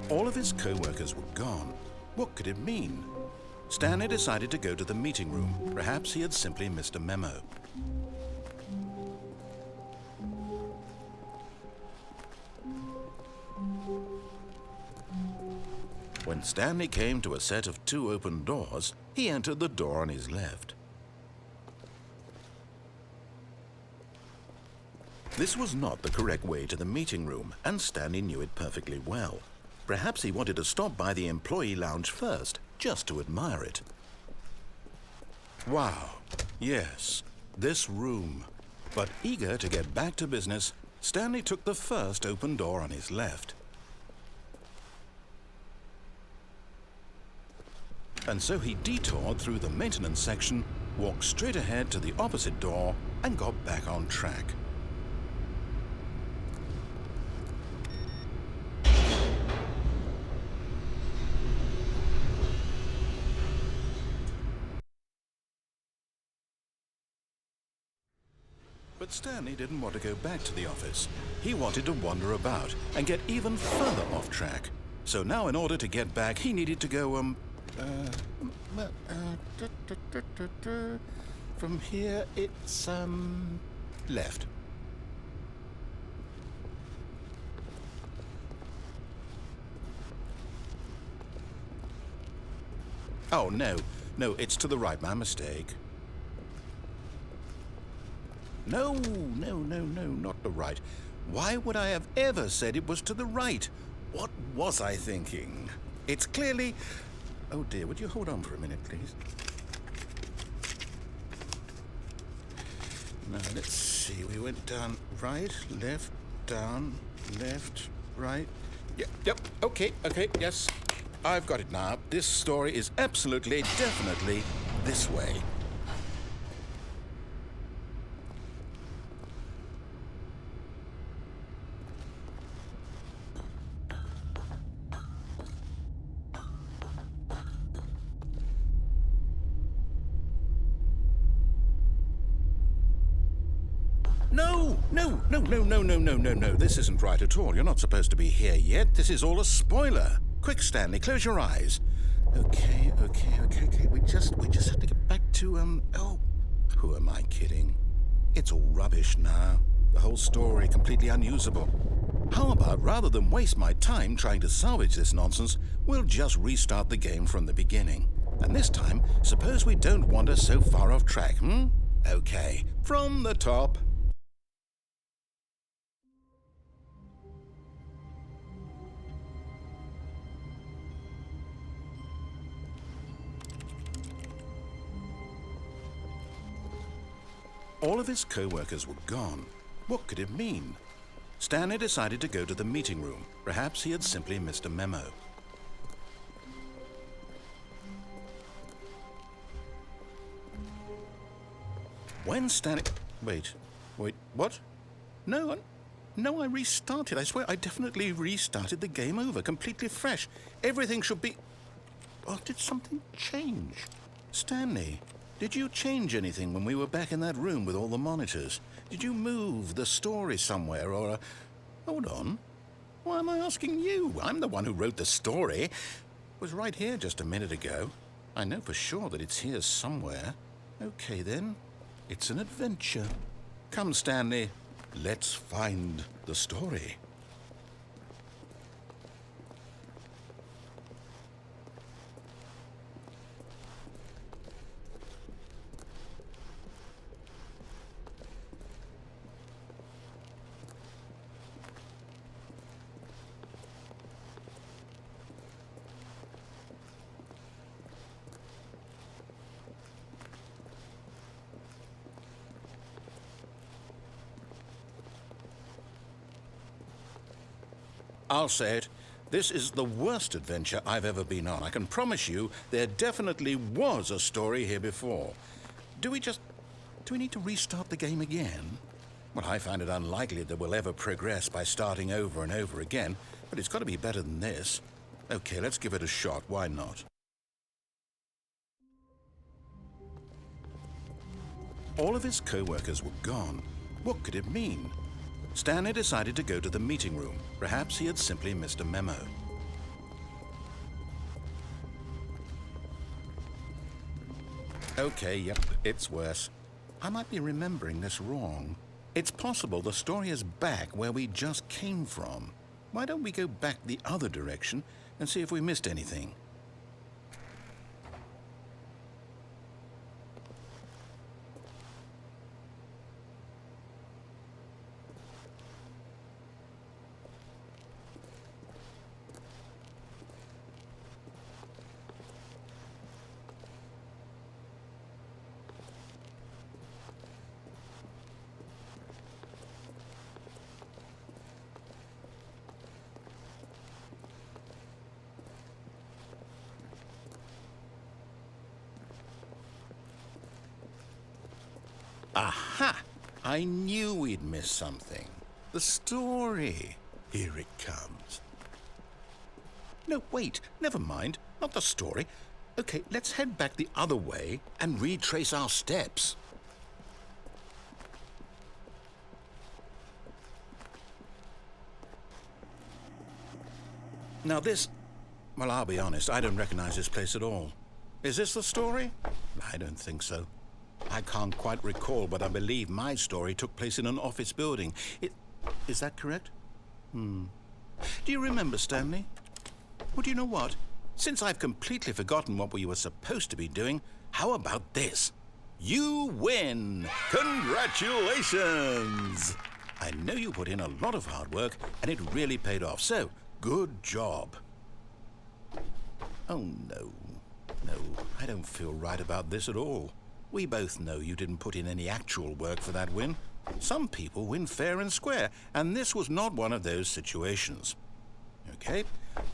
All of his co-workers were gone. What could it mean? Stanley decided to go to the meeting room. Perhaps he had simply missed a memo. When Stanley came to a set of 2 open doors, he entered the door on his left. This was not the correct way to the meeting room, and Stanley knew it perfectly well. Perhaps he wanted to stop by the employee lounge first, just to admire it. Wow, yes, this room. But eager to get back to business, Stanley took the first open door on his left. And so he detoured through the maintenance section, walked straight ahead to the opposite door, and got back on track. But Stanley didn't want to go back to the office. He wanted to wander about and get even further off track. So now in order to get back, he needed to go, from here it's, left. Oh, no, it's to the right, my mistake. No, not the right. Why would I have ever said it was to the right? What was I thinking? It's clearly... Oh dear, would you hold on for a minute, please? Now, let's see. We went down right, left, down, left, right. Yep, okay, yes. I've got it now. This story is absolutely, definitely this way. No. This isn't right at all. You're not supposed to be here yet. This is all a spoiler. Quick, Stanley, close your eyes. Okay. We just have to get back to, oh, who am I kidding? It's all rubbish now. The whole story completely unusable. How about, rather than waste my time trying to salvage this nonsense, we'll just restart the game from the beginning. And this time, suppose we don't wander so far off track, Okay, from the top. All of his co-workers were gone. What could it mean? Stanley decided to go to the meeting room. Perhaps he had simply missed a memo. When Stanley... Wait, what? No, I restarted. I swear, I definitely restarted the game over, completely fresh. Everything should be... Oh, did something change? Stanley, did you change anything when we were back in that room with all the monitors? Did you move the story somewhere or... Hold on. Why am I asking you? I'm the one who wrote the story. It was right here just a minute ago. I know for sure that it's here somewhere. Okay, then. It's an adventure. Come, Stanley. Let's find the story. I'll say it. This is the worst adventure I've ever been on. I can promise you there definitely was a story here before. Do we need to restart the game again? Well, I find it unlikely that we'll ever progress by starting over and over again, but it's got to be better than this. Okay, let's give it a shot. Why not? All of his co-workers were gone. What could it mean? Stanley decided to go to the meeting room. Perhaps he had simply missed a memo. Okay, yep, it's worse. I might be remembering this wrong. It's possible the story is back where we just came from. Why don't we go back the other direction and see if we missed anything? Aha! I knew we'd miss something. The story. Here it comes. No, wait. Never mind. Not the story. Okay, let's head back the other way and retrace our steps. Now this... Well, I'll be honest, I don't recognize this place at all. Is this the story? I don't think so. I can't quite recall, but I believe my story took place in an office building. Is that correct? Do you remember, Stanley? Well, do you know what? Since I've completely forgotten what we were supposed to be doing, how about this? You win! Congratulations! I know you put in a lot of hard work, and it really paid off, so good job. Oh, no. No, I don't feel right about this at all. We both know you didn't put in any actual work for that win. Some people win fair and square, and this was not one of those situations. Okay,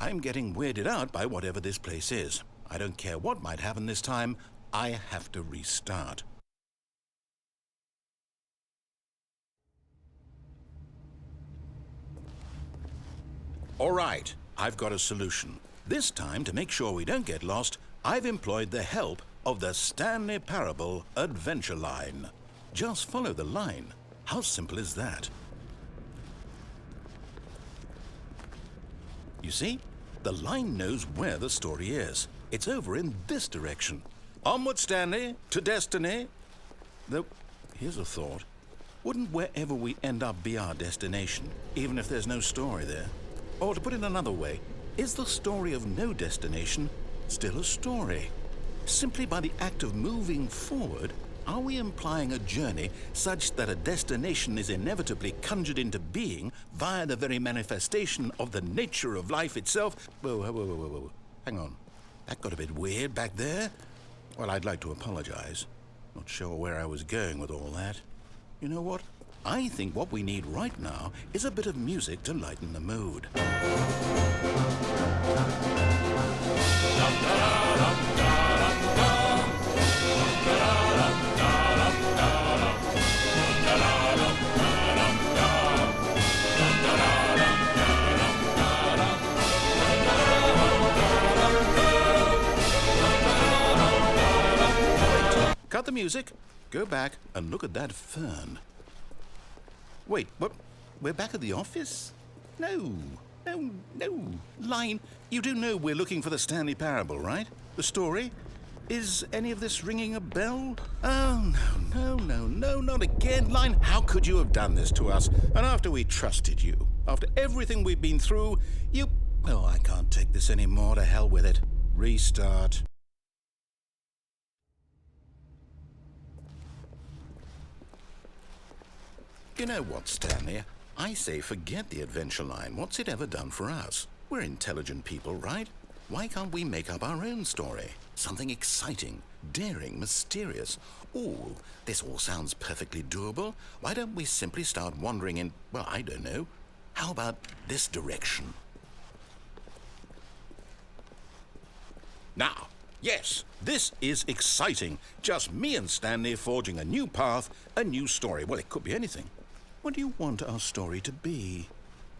I'm getting weirded out by whatever this place is. I don't care what might happen this time. I have to restart. All right, I've got a solution. This time, to make sure we don't get lost, I've employed the help of the Stanley Parable Adventure Line. Just follow the line. How simple is that? You see? The line knows where the story is. It's over in this direction. Onward, Stanley, to destiny. Though, here's a thought. Wouldn't wherever we end up be our destination, even if there's no story there? Or to put it another way, is the story of no destination still a story? Simply by the act of moving forward, are we implying a journey such that a destination is inevitably conjured into being via the very manifestation of the nature of life itself? Whoa. Hang on. That got a bit weird back there. Well, I'd like to apologize. Not sure where I was going with all that. You know what? I think what we need right now is a bit of music to lighten the mood. Cut the music, go back and look at that fern. Wait, what? We're back at the office? No. Line, you do know we're looking for the Stanley Parable, right? The story? Is any of this ringing a bell? Oh, no, not again. Line, how could you have done this to us? And after we trusted you, after everything we've been through, you... Oh, I can't take this anymore. To hell with it. Restart. You know what, Stanley? I say forget the adventure line. What's it ever done for us? We're intelligent people, right? Why can't we make up our own story? Something exciting, daring, mysterious. Ooh, this all sounds perfectly doable. Why don't we simply start wandering in, well, I don't know. How about this direction? Now, yes, this is exciting. Just me and Stanley forging a new path, a new story. Well, it could be anything. What do you want our story to be?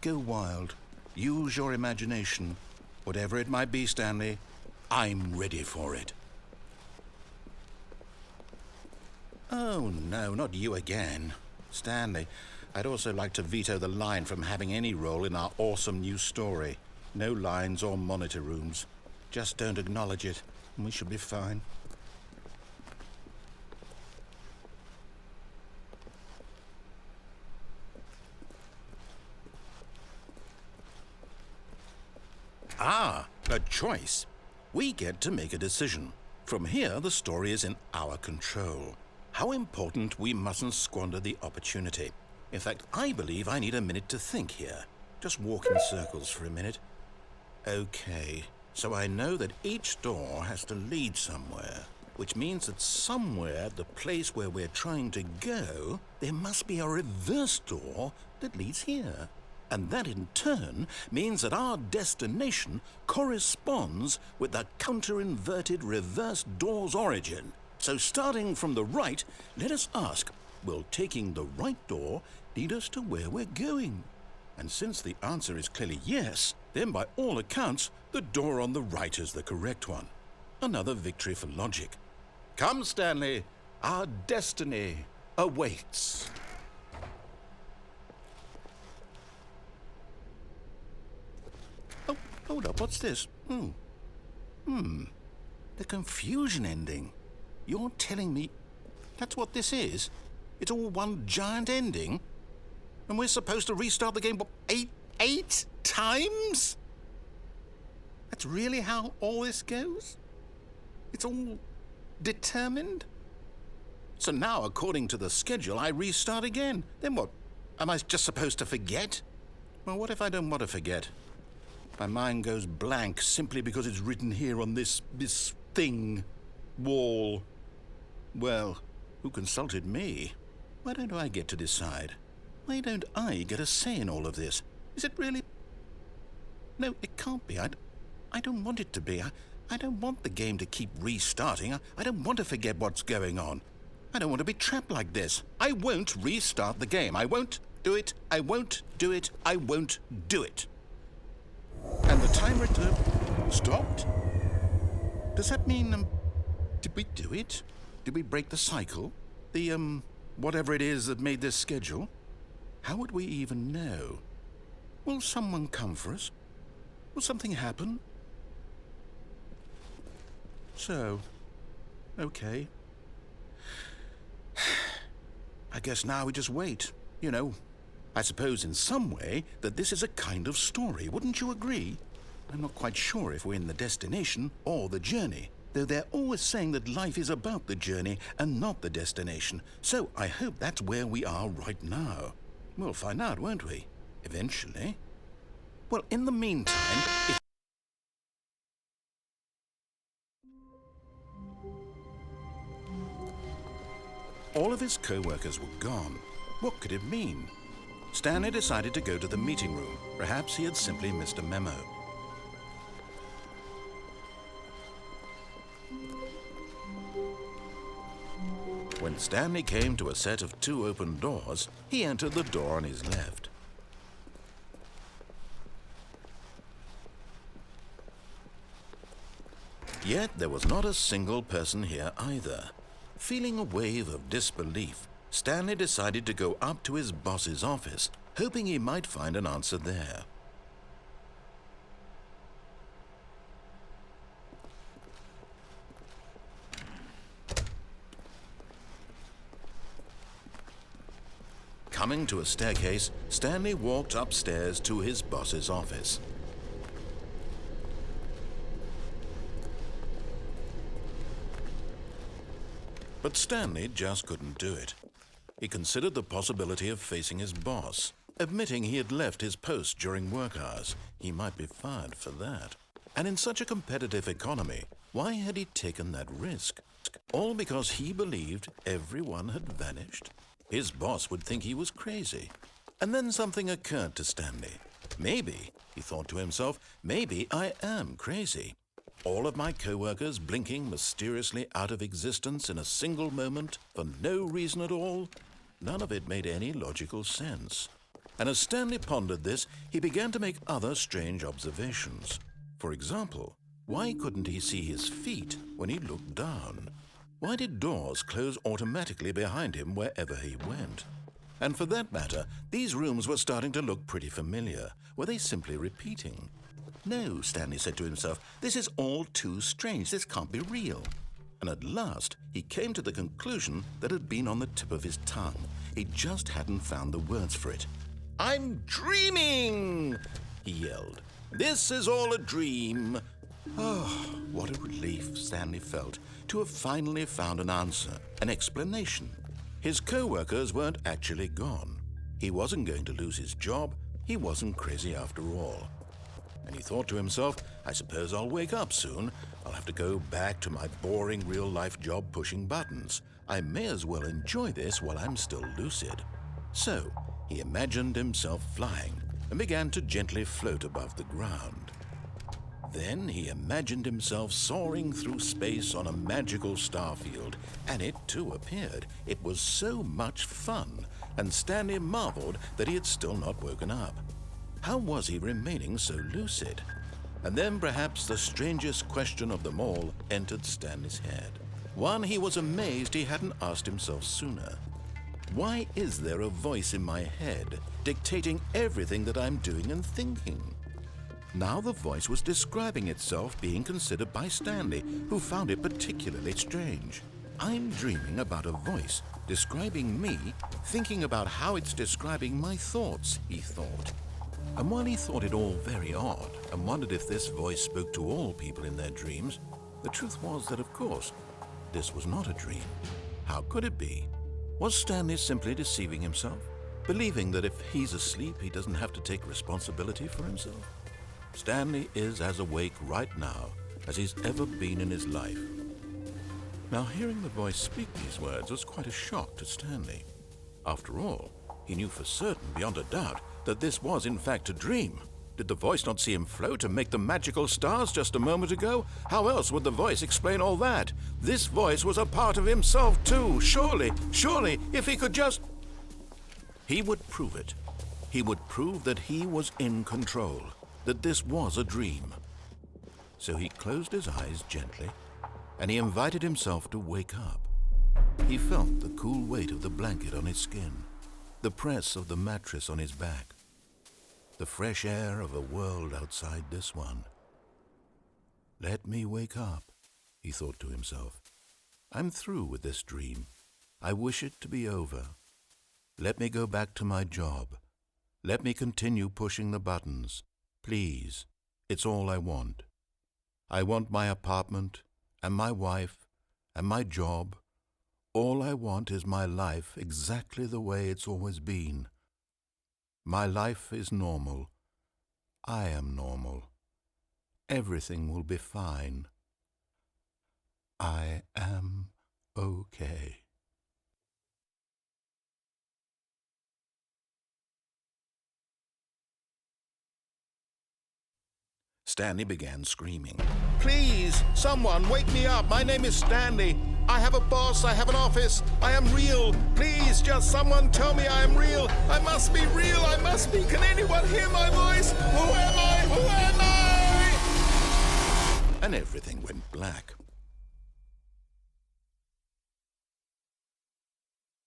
Go wild. Use your imagination. Whatever it might be, Stanley, I'm ready for it. Oh, no, not you again. Stanley, I'd also like to veto the line from having any role in our awesome new story. No lines or monitor rooms. Just don't acknowledge it, and we should be fine. Ah, a choice. We get to make a decision. From here, the story is in our control. How important we mustn't squander the opportunity. In fact, I believe I need a minute to think here. Just walk in circles for a minute. Okay, so I know that each door has to lead somewhere, which means that somewhere at the place where we're trying to go, there must be a reverse door that leads here. And that in turn means that our destination corresponds with the counter-inverted reverse door's origin. So starting from the right, let us ask, will taking the right door lead us to where we're going? And since the answer is clearly yes, then by all accounts, the door on the right is the correct one. Another victory for logic. Come, Stanley, our destiny awaits. Oh, hold up, what's this? The confusion ending. You're telling me that's what this is? It's all one giant ending? And we're supposed to restart the game, what, eight times? That's really how all this goes? It's all determined? So now, according to the schedule, I restart again. Then what? Am I just supposed to forget? Well, what if I don't want to forget? My mind goes blank simply because it's written here on this thing, wall. Well, who consulted me? Why don't I get to decide? Why don't I get a say in all of this? Is it really? No, it can't be. I don't want it to be. I don't want the game to keep restarting. I don't want to forget what's going on. I don't want to be trapped like this. I won't restart the game. I won't do it. I won't do it. I won't do it. And the timer stopped? Does that mean, did we do it? Did we break the cycle? The, whatever it is that made this schedule? How would we even know? Will someone come for us? Will something happen? So, okay. I guess now we just wait, you know. I suppose in some way that this is a kind of story, wouldn't you agree? I'm not quite sure if we're in the destination or the journey, though they're always saying that life is about the journey and not the destination, so I hope that's where we are right now. We'll find out, won't we? Eventually. Well, in the meantime, if all of his co-workers were gone, what could it mean? Stanley decided to go to the meeting room. Perhaps he had simply missed a memo. When Stanley came to a set of 2 open doors, he entered the door on his left. Yet there was not a single person here either. Feeling a wave of disbelief, Stanley decided to go up to his boss's office, hoping he might find an answer there. Coming to a staircase, Stanley walked upstairs to his boss's office. But Stanley just couldn't do it. He considered the possibility of facing his boss, admitting he had left his post during work hours. He might be fired for that. And in such a competitive economy, why had he taken that risk? All because he believed everyone had vanished? His boss would think he was crazy. And then something occurred to Stanley. Maybe, he thought to himself, maybe I am crazy. All of my co-workers blinking mysteriously out of existence in a single moment for no reason at all? None of it made any logical sense. And as Stanley pondered this, he began to make other strange observations. For example, why couldn't he see his feet when he looked down? Why did doors close automatically behind him wherever he went? And for that matter, these rooms were starting to look pretty familiar. Were they simply repeating? No, Stanley said to himself, this is all too strange. This can't be real. And at last, he came to the conclusion that had been on the tip of his tongue. He just hadn't found the words for it. "I'm dreaming!" he yelled. This is all a dream. Oh, what a relief Stanley felt to have finally found an answer, an explanation. His co-workers weren't actually gone. He wasn't going to lose his job. He wasn't crazy after all. And he thought to himself, I suppose I'll wake up soon. I'll have to go back to my boring real-life job pushing buttons. I may as well enjoy this while I'm still lucid. So he imagined himself flying and began to gently float above the ground. Then he imagined himself soaring through space on a magical starfield, and it too appeared. It was so much fun, and Stanley marveled that he had still not woken up. How was he remaining so lucid? And then perhaps the strangest question of them all entered Stanley's head. One he was amazed he hadn't asked himself sooner. Why is there a voice in my head dictating everything that I'm doing and thinking? Now the voice was describing itself being considered by Stanley, who found it particularly strange. I'm dreaming about a voice describing me, thinking about how it's describing my thoughts, he thought. And while he thought it all very odd and wondered if this voice spoke to all people in their dreams, the truth was that, of course, this was not a dream. How could it be? Was Stanley simply deceiving himself, believing that if he's asleep, he doesn't have to take responsibility for himself? Stanley is as awake right now as he's ever been in his life. Now, hearing the voice speak these words was quite a shock to Stanley. After all, he knew for certain, beyond a doubt, that this was in fact a dream. Did the voice not see him float and make the magical stars just a moment ago? How else would the voice explain all that? This voice was a part of himself too. Surely, if he could just... He would prove it. He would prove that he was in control, that this was a dream. So he closed his eyes gently, and he invited himself to wake up. He felt the cool weight of the blanket on his skin, the press of the mattress on his back, the fresh air of a world outside this one. Let me wake up, he thought to himself. I'm through with this dream. I wish it to be over. Let me go back to my job. Let me continue pushing the buttons. Please, it's all I want. I want my apartment and my wife and my job. All I want is my life exactly the way it's always been. My life is normal. I am normal. Everything will be fine. I am okay. Stanley began screaming. Please, someone, wake me up. My name is Stanley. I have a boss. I have an office. I am real. Please, just someone tell me I am real. I must be real. I must be. Can anyone hear my voice? Who am I? Who am I? And everything went black.